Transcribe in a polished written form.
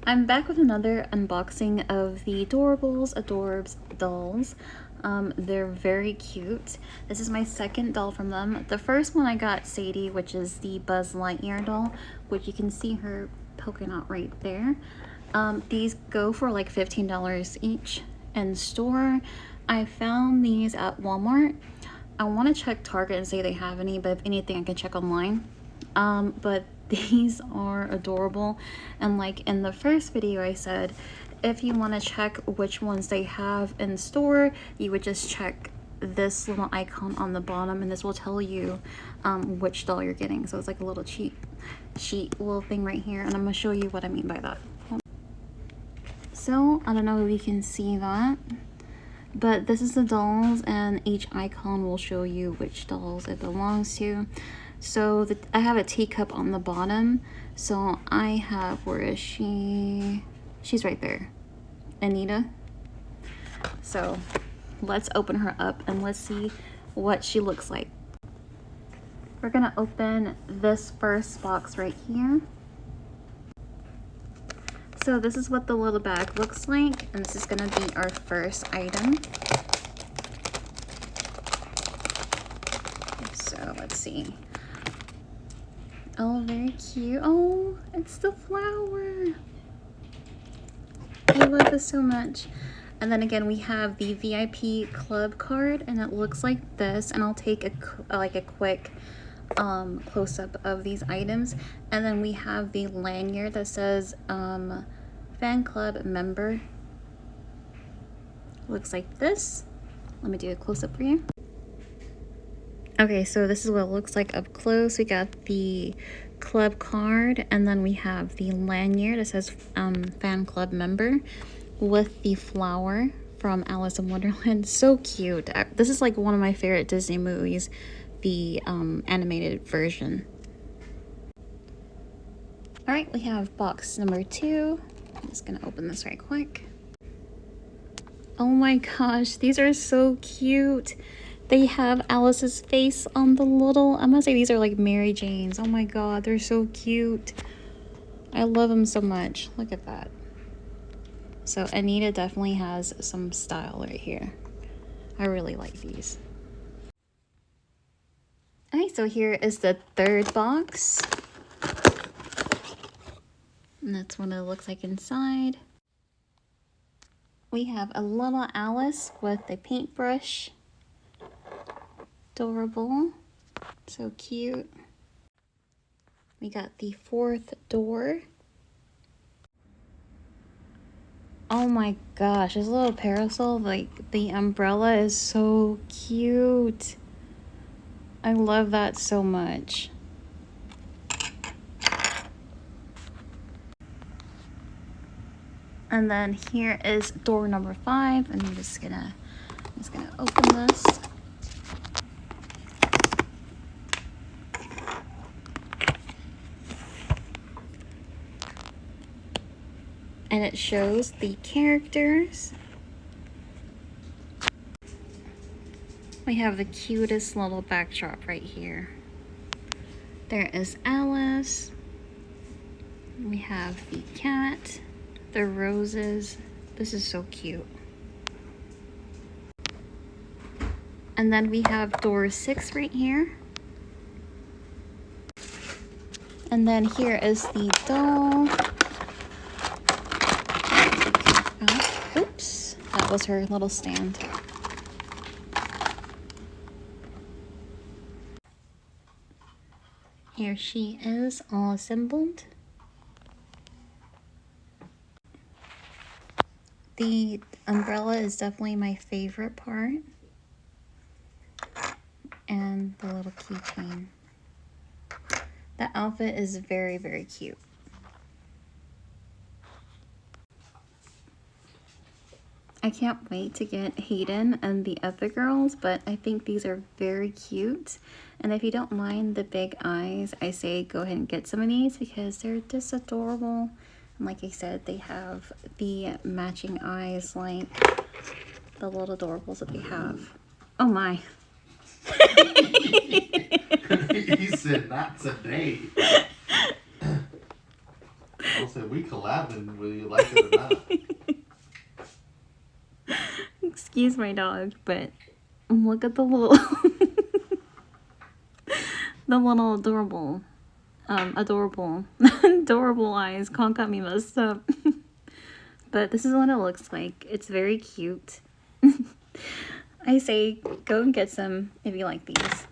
I'm back with another unboxing of the Adoorbs dolls. They're very cute. This is my second doll from them. The first one I got Sadie, which is the Buzz Lightyear doll, which you can see her poking out right there. These go for like $15 each in store. I found these at Walmart. I want to check Target and see if they have any, but if anything I can check online. But these are adorable, and like in the first video I said, if you want to check which ones they have in store, you would just check this little icon on the bottom, and this will tell you which doll you're getting. So it's like a little cheat sheet little thing right here, and I'm gonna show you what I mean by that. So I don't know if you can see that, but this is the dolls, and each icon will show you which dolls it belongs to. So I have a teacup on the bottom. So I have, where is she? She's right there, Anita. So let's open her up and let's see what she looks like. We're gonna open this first box right here. So this is what the little bag looks like, and this is gonna be our first item. So let's see. Oh, very cute. Oh, it's the flower. I love this so much. And then again, we have the VIP club card, and it looks like this. And I'll take a quick close-up of these items. And then we have the lanyard that says fan club member. Looks like this. Let me do a close-up for you. Okay, so this is what it looks like up close. We got the club card, and then we have the lanyard that says fan club member with the flower from Alice in Wonderland. So cute. This is like one of my favorite Disney movies, the animated version. All right, we have box number 2. I'm just gonna open this right quick. Oh my gosh, these are so cute. They have Alice's face on the little, I'm gonna say these are like Mary Jane's. Oh my god, they're so cute. I love them so much. Look at that. So Anita definitely has some style right here. I really like these. Okay, so here is the third box. And that's what it looks like inside. We have a little Alice with a paintbrush. Adorable, so cute. We got the fourth door. Oh my gosh, this little parasol, like the umbrella is so cute. I love that so much. And then here is door number 5, and I'm just gonna open this. And it shows the characters. We have the cutest little backdrop right here. There is Alice. We have the cat, the roses. This is so cute. And then we have door 6 right here. And then here is the doll. Oops, that was her little stand. Here she is, all assembled. The umbrella is definitely my favorite part. And the little keychain. The outfit is very, very cute. I can't wait to get Hayden and the other girls, but I think these are very cute. And if you don't mind the big eyes, I say go ahead and get some of these because they're just adorable. And like I said, they have the matching eyes like the little adorables that they have. Oh my. He said, not today. said we collabing whether you like it or not. Excuse my dog, but look at the little the little adorable adorable eyes. Conk got me messed up. But this is what it looks like. It's very cute. I say go and get some if you like these.